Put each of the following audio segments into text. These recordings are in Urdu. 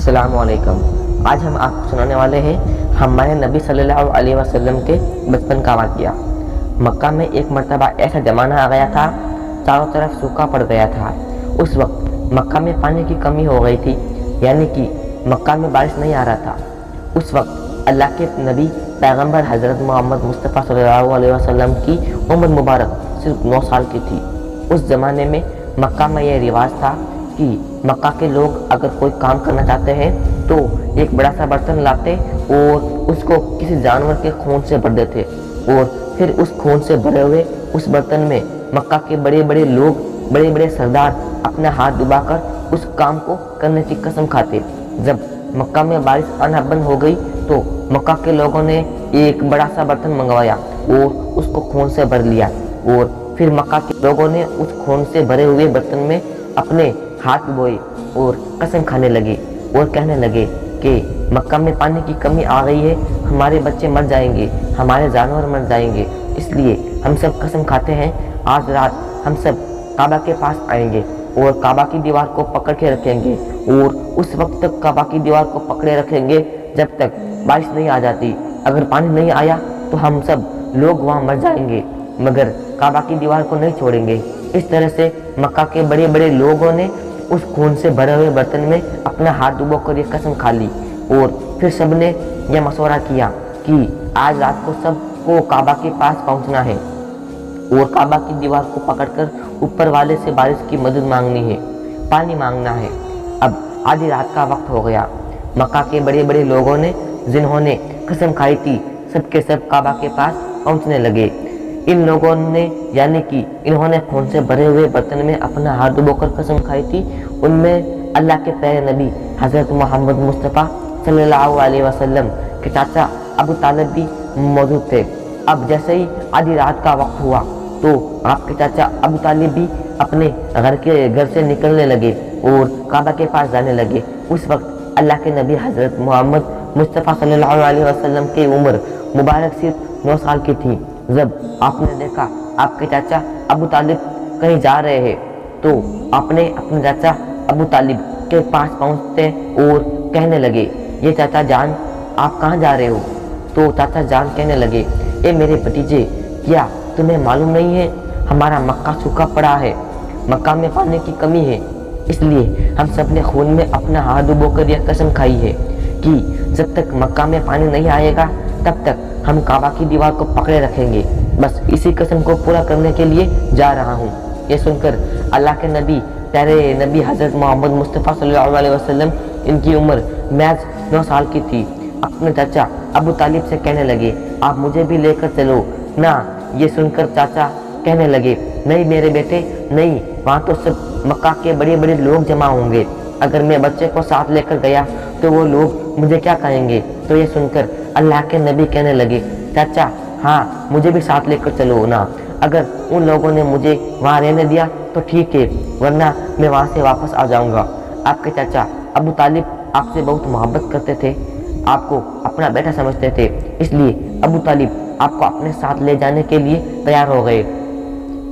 السلام علیکم۔ آج ہم آپ کو سنانے والے ہیں ہمارے نبی صلی اللہ علیہ وسلم کے بچپن کا واقعہ۔ مکہ میں ایک مرتبہ ایسا زمانہ آ گیا تھا، چاروں طرف سوکھا پڑ گیا تھا۔ اس وقت مکہ میں پانی کی کمی ہو گئی تھی، یعنی کہ مکہ میں بارش نہیں آ رہا تھا۔ اس وقت اللہ کے نبی پیغمبر حضرت محمد مصطفیٰ صلی اللہ علیہ وسلم کی عمر مبارک صرف 9 سال کی تھی۔ اس زمانے میں مکہ میں یہ رواج تھا کہ مکہ کے لوگ اگر کوئی کام کرنا چاہتے ہیں تو ایک بڑا سا برتن لاتے اور اس کو کسی جانور کے خون سے بھر دیتے، اور پھر اس خون سے بھرے ہوئے اس برتن میں مکہ کے بڑے بڑے لوگ، بڑے بڑے سردار اپنا ہاتھ ڈبا کر اس کام کو کرنے کی قسم کھاتے۔ جب مکہ میں بارش آنا بند ہو گئی تو مکہ کے لوگوں نے ایک بڑا سا برتن منگوایا اور اس کو خون سے بھر لیا، اور پھر مکہ کے لوگوں نے اس خون سے بھرے ہوئے برتن میں اپنے ہاتھ ڈبوئے اور قسم کھانے لگے اور کہنے لگے کہ مکہ میں پانی کی کمی آ گئی ہے، ہمارے بچے مر جائیں گے، ہمارے جانور مر جائیں گے، اس لیے ہم سب قسم کھاتے ہیں آج رات ہم سب کعبہ کے پاس آئیں گے اور کعبہ کی دیوار کو پکڑ کے رکھیں گے، اور اس وقت تک کعبہ کی دیوار کو پکڑے رکھیں گے جب تک بارش نہیں آ جاتی۔ اگر پانی نہیں آیا تو ہم سب لوگ وہاں مر جائیں گے، مگر کعبہ کی دیوار کو نہیں چھوڑیں گے۔ اس طرح سے مکہ کے بڑے بڑے لوگوں نے اس خون سے بھرے ہوئے برتن میں اپنا ہاتھ ڈبو کر یہ قسم کھا لی، اور پھر سب نے یہ مشورہ کیا کہ آج رات کو سب کو کعبہ کے پاس پہنچنا ہے اور کعبہ کی دیوار کو پکڑ کر اوپر والے سے بارش کی مدد مانگنی ہے، پانی مانگنا ہے۔ اب آدھی رات کا وقت ہو گیا۔ مکہ کے بڑے بڑے لوگوں نے جنہوں نے قسم کھائی تھی سب کے سب کعبہ کے پاس پہنچنے لگے۔ ان لوگوں نے یعنی کہ انہوں نے خون سے بھرے ہوئے برتن میں اپنا ہاتھ ڈبو کر قسم کھائی تھی، ان میں اللہ کے پیارے نبی حضرت محمد مصطفیٰ صلی اللہ علیہ وسلم کے چاچا ابو طالب بھی موجود تھے۔ اب جیسے ہی آدھی رات کا وقت ہوا تو آپ کے چاچا ابو طالب بھی اپنے گھر سے نکلنے لگے اور کعبہ کے پاس جانے لگے۔ اس وقت اللہ کے نبی حضرت محمد مصطفیٰ صلی اللہ علیہ وسلم کی عمر مبارک صرف 9 سال کی تھی۔ جب آپ نے دیکھا آپ کے چاچا ابو طالب کہیں جا رہے ہیں تو آپ نے اپنے چاچا ابو طالب کے پاس پہنچتے اور کہنے لگے، یہ چاچا جان آپ کہاں جا رہے ہو؟ تو چاچا جان کہنے لگے، اے میرے بھتیجے، کیا تمہیں معلوم نہیں ہے ہمارا مکہ سوکھا پڑا ہے، مکہ میں پانی کی کمی ہے، اس لیے ہم سب نے خون میں اپنا ہاتھ ڈبو کر یہ قسم کھائی ہے کہ جب تک مکہ میں پانی نہیں آئے گا تب تک ہم کعبہ کی دیوار کو پکڑے رکھیں گے۔ بس اسی قسم کو پورا کرنے کے لیے جا رہا ہوں۔ یہ سن کر اللہ کے نبی پیارے نبی حضرت محمد مصطفیٰ صلی اللہ علیہ وسلم، ان کی عمر محض 9 سال کی تھی، اپنے چاچا ابو طالب سے کہنے لگے، آپ مجھے بھی لے کر چلو نا۔ یہ سن کر چاچا کہنے لگے، نہیں میرے بیٹے نہیں، وہاں تو سب مکہ کے بڑے بڑے لوگ جمع ہوں گے، اگر میں بچے کو ساتھ لے کر گیا تو وہ لوگ مجھے کیا کہیں گے؟ تو یہ سن کر اللہ کے نبی کہنے لگے، چاچا ہاں مجھے بھی ساتھ لے کر چلو نا، اگر ان لوگوں نے مجھے وہاں رہنے دیا تو ٹھیک ہے، ورنہ میں وہاں سے واپس آ جاؤں گا۔ آپ کے چاچا ابو طالب آپ سے بہت محبت کرتے تھے، آپ کو اپنا بیٹا سمجھتے تھے، اس لیے ابو طالب آپ کو اپنے ساتھ لے جانے کے لیے تیار ہو گئے۔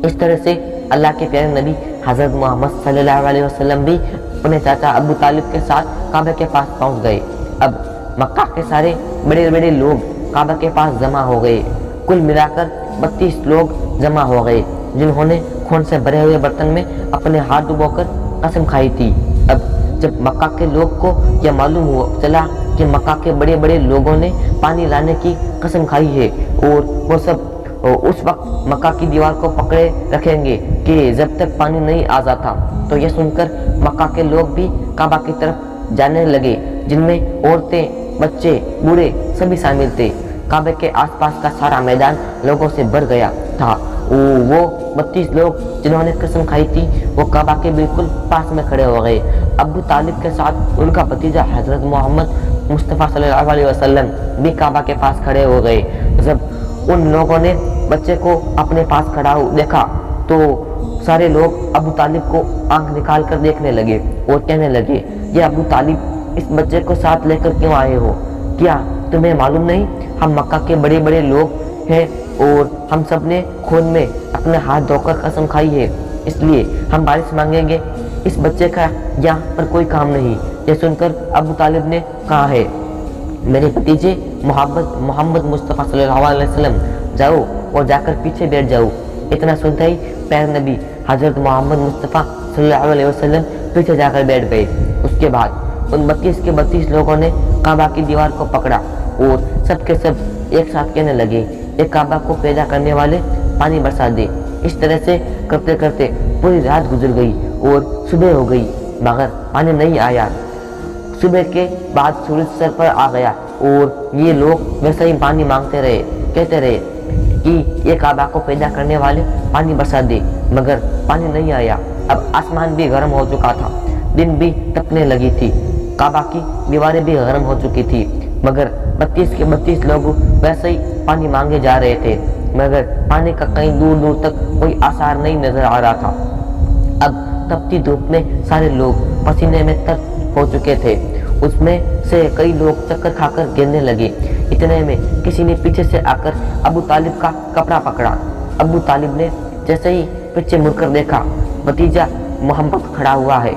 اس طرح سے اللہ کے پیارے نبی حضرت محمد صلی اللہ علیہ وسلم بھی اپنے چاچا ابو طالب کے ساتھ کعبہ کے پاس پہنچ گئے۔ اب مکہ کے سارے بڑے بڑے لوگ کعبہ کے پاس جمع ہو گئے، کل ملا کر 32 لوگ جمع ہو گئے جنہوں نے خون سے بھرے ہوئے برتن میں اپنے ہاتھ ڈبو کر قسم کھائی تھی۔ اب جب مکہ کے لوگ کو یہ معلوم چلا کہ مکہ کے بڑے بڑے لوگوں نے پانی لانے کی قسم کھائی ہے اور وہ سب اس وقت مکہ کی دیوار کو پکڑے رکھیں گے کہ جب تک پانی نہیں آ جاتا، تو یہ سن کر مکہ کے لوگ بھی کعبہ کی طرف جانے لگے، جن میں عورتیں، بچے، بوڑھے سبھی شامل تھے۔ کعبے کے آس پاس کا سارا میدان لوگوں سے بھر گیا تھا۔ وہ 32 لوگ جنہوں نے قسم کھائی تھی وہ کعبہ کے بالکل پاس میں کھڑے ہو گئے۔ ابو طالب کے ساتھ ان کا بھتیجا حضرت محمد مصطفیٰ صلی اللہ علیہ وسلم بھی کعبہ کے پاس کھڑے ہو گئے۔ جب ان لوگوں نے بچے کو اپنے پاس کھڑا دیکھا تو سارے لوگ ابو طالب کو آنکھ نکال کر دیکھنے لگے اور کہنے لگے، یہ ابو طالب اس بچے کو ساتھ لے کر کیوں آئے ہو؟ کیا تمہیں معلوم نہیں ہم مکہ کے بڑے بڑے لوگ ہیں اور ہم سب نے خون میں اپنے ہاتھ دھو کر قسم کھائی ہے، اس لیے ہم بارش مانگیں گے، اس بچے کا یہاں پر کوئی کام نہیں، یہ سن کر ابو طالب نے کہا ہے میرے بھتیجے محمد مصطفیٰ صلی اللہ علیہ وسلم جاؤ اور جا کر پیچھے بیٹھ جاؤ۔ اتنا سنتے ہی پیارے نبی حضرت محمد مصطفیٰ صلی اللہ علیہ وسلم پیچھے جا کر بیٹھ گئے۔ اس کے بعد ان 32 کے 32 لوگوں نے کعبہ کی دیوار کو پکڑا اور سب کے سب ایک ساتھ کہنے لگے یہ کعبہ کو پیدا کرنے والے پانی برسا دے۔ اس طرح سے کرتے کرتے پوری رات گزر گئی اور صبح ہو گئی مگر پانی نہیں آیا۔ صبح کے بعد سورج سر پر آ گیا اور یہ لوگ ویسے ہی پانی مانگتے رہے، کہتے رہے کہ یہ کعبہ کو پیدا کرنے والے پانی برسا دے مگر پانی نہیں آیا۔ اب آسمان بھی گرم ہو چکا تھا، دن بھی تپنے لگی تھی، کعبہ کی دیواریں بھی گرم ہو چکی تھی مگر 32 کے 32 لوگ ویسے ہی پانی مانگے جا رہے تھے مگر پانی کا کہیں دور دور تک کوئی آثار نہیں نظر آ رہا تھا۔ اب تپتی دھوپ میں سارے لوگ پسینے میں تر ہو چکے تھے، اس میں سے کئی لوگ چکر کھا کر گرنے لگے۔ اتنے میں کسی نے پیچھے سے آ کر ابو طالب کا کپڑا پکڑا۔ ابو طالب نے جیسے ہی پیچھے مڑ کر دیکھا بھتیجا محمد کھڑا ہوا ہے۔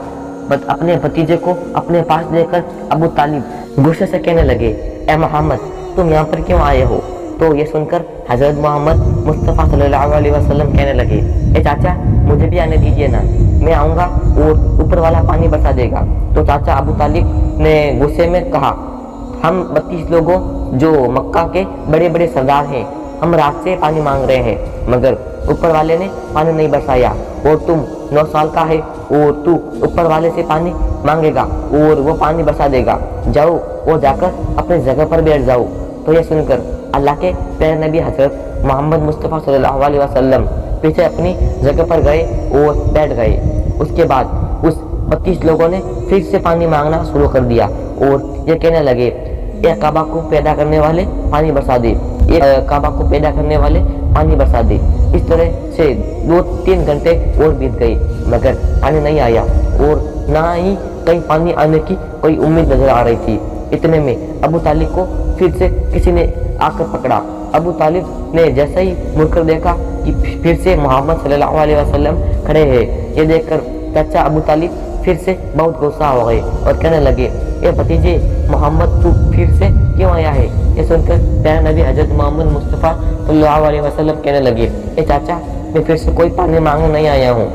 اپنے بھتیجے کو اپنے پاس لے کر ابو طالب غصے سے کہنے لگے اے محمد تم یہاں پر کیوں آئے ہو؟ تو یہ سن کر حضرت محمد مصطفیٰ صلی اللہ علیہ وسلم کہنے لگے اے چاچا مجھے بھی آنے دیجیے نا، میں آؤں گا اور اوپر والا پانی برسا دے گا۔ تو چاچا ابو طالب نے غصے میں کہا ہم 32 لوگوں جو مکہ کے بڑے بڑے سردار ہیں، ہم رات سے پانی مانگ رہے ہیں مگر اوپر والے نے پانی نہیں برسایا، اور تم 9 سال کا ہے اور تو اوپر والے سے پانی مانگے گا اور وہ پانی برسا دے گا، جاؤ اور جا کر اپنی جگہ پر بیٹھ جاؤ۔ تو یہ سن کر اللہ کے پیارے نبی حضرت محمد مصطفیٰ صلی اللہ علیہ وسلم پیچھے اپنی جگہ پر گئے اور بیٹھ گئے۔ اس کے بعد اس 32 لوگوں نے پھر سے پانی مانگنا شروع کر دیا اور یہ کہنے لگے اے کعبہ کو پیدا کرنے والے پانی برسا دے، کعبہ کو پیدا کرنے والے پانی برسا دے۔ اس طرح سے 2-3 گھنٹے اور بیت گئے مگر پانی نہیں آیا اور نہ ہی کہیں پانی آنے کی کوئی امید نظر آ رہی تھی۔ اتنے میں ابو طالب کو پھر سے کسی نے آ کر پکڑا۔ ابو طالب نے جیسے ہی مڑ کر دیکھا کہ پھر سے محمد صلی اللہ علیہ وسلم کھڑے ہیں، یہ دیکھ کر چچا ابو طالب پھر سے بہت غصہ ہو گئے اور کہنے لگے اے بھتیجے محمد تو پھر سے کیوں آیا ہے؟ یہ سن کر پیارے نبی حضرت محمد مصطفیٰ صلی اللہ علیہ وسلم کہنے لگے اے چاچا میں پھر سے کوئی پانی مانگنے نہیں آیا ہوں،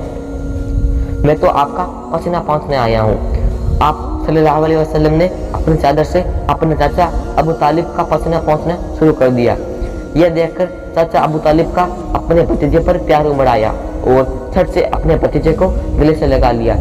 میں تو آپ کا پسینہ پہنچنے آیا ہوں۔ آپ صلی اللہ علیہ وسلم نے اپنی چادر سے اپنے چاچا ابو طالب کا پسینہ پہنچنا شروع کر دیا۔ یہ دیکھ کر چاچا ابو طالب کا اپنے بھتیجے پر پیار امڑ آیا اور چھٹ سے اپنے بھتیجے کو گلے سے لگا لیا۔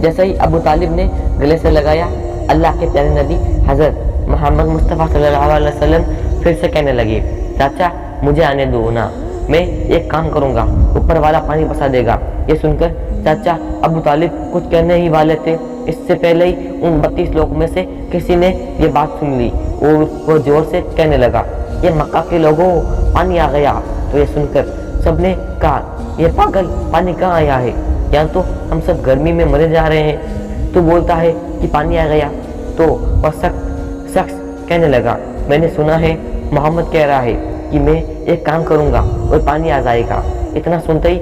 جیسے ہی ابو طالب نے گلے سے لگایا اللہ کے پیارے نبی حضرت محمد مصطفیٰ صلی اللہ علیہ وسلم پھر سے کہنے لگے چاچا مجھے آنے دو نا، میں ایک کام کروں گا اوپر والا پانی برسا دے گا۔ یہ سن کر چاچا ابو طالب کچھ کہنے ہی والے تھے، اس سے پہلے ہی ان 32 لوگوں میں سے کسی نے یہ بات سن لی اور وہ زور سے کہنے لگا یہ مکہ کے لوگوں پانی آ گیا۔ تو یہ سن کر سب نے کہا یہ پاگل پانی کہاں آیا ہے، یہاں تو ہم سب گرمی میں مرے جا رہے ہیں، تو بولتا ہے کہ پانی آ گیا۔ تو وہ شخص کہنے لگا میں نے سنا ہے محمد کہہ رہا ہے کہ میں ایک کام کروں گا اور پانی آ جائے گا۔ اتنا سنتے ہی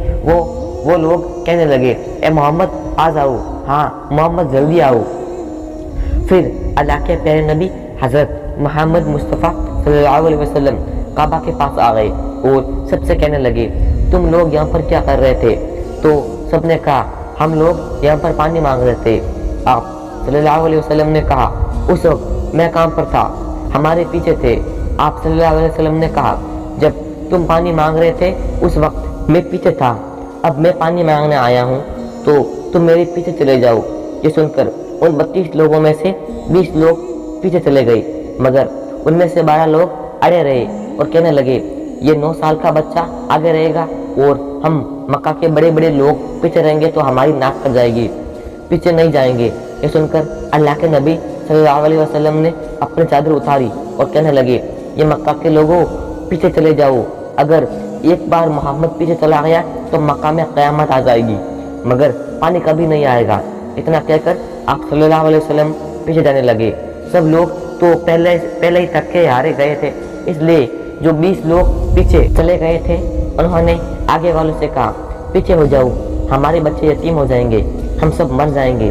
وہ لوگ کہنے لگے اے محمد آ جاؤ، ہاں محمد جلدی آؤ۔ پھر اللہ کے پیارے نبی حضرت محمد مصطفیٰ صلی اللہ علیہ وسلم کعبہ کے پاس آ گئے اور سب سے کہنے لگے تم لوگ یہاں پر کیا کر رہے تھے؟ تو سب نے کہا ہم لوگ یہاں پر پانی مانگ رہے تھے۔ آپ صلی اللہ علیہ وسلم نے کہا اس وقت میں کام پر تھا، ہمارے پیچھے تھے۔ آپ صلی اللہ علیہ وسلم نے کہا جب تم پانی مانگ رہے تھے اس وقت میں پیچھے تھا، اب میں پانی مانگنے آیا ہوں تو تم میرے پیچھے چلے جاؤ۔ یہ سن کر ان 32 لوگوں میں سے 20 لوگ پیچھے چلے گئے مگر ان میں سے 12 لوگ اڑے رہے اور کہنے لگے یہ 9 سال کا بچہ آگے رہے گا اور ہم مکہ کے بڑے بڑے لوگ پیچھے رہیں گے تو ہماری ناک کٹ جائے گی، پیچھے نہیں جائیں گے۔ یہ سن کر اللہ کے نبی صلی اللہ علیہ وسلم نے اپنی چادر اتاری اور کہنے لگے یہ مکہ کے لوگوں پیچھے چلے جاؤ، اگر ایک بار محمد پیچھے چلا گیا تو مکہ میں قیامت آ جائے گی مگر پانی کبھی نہیں آئے گا۔ اتنا کہہ کر آپ صلی اللہ علیہ وسلم پیچھے جانے لگے۔ سب لوگ تو پہلے ہی تھکے ہارے گئے تھے، اس لیے جو 20 لوگ پیچھے چلے گئے تھے انہوں نے آگے والوں سے کہا پیچھے ہو جاؤ، ہمارے بچے یتیم ہو جائیں گے، ہم سب مر جائیں گے۔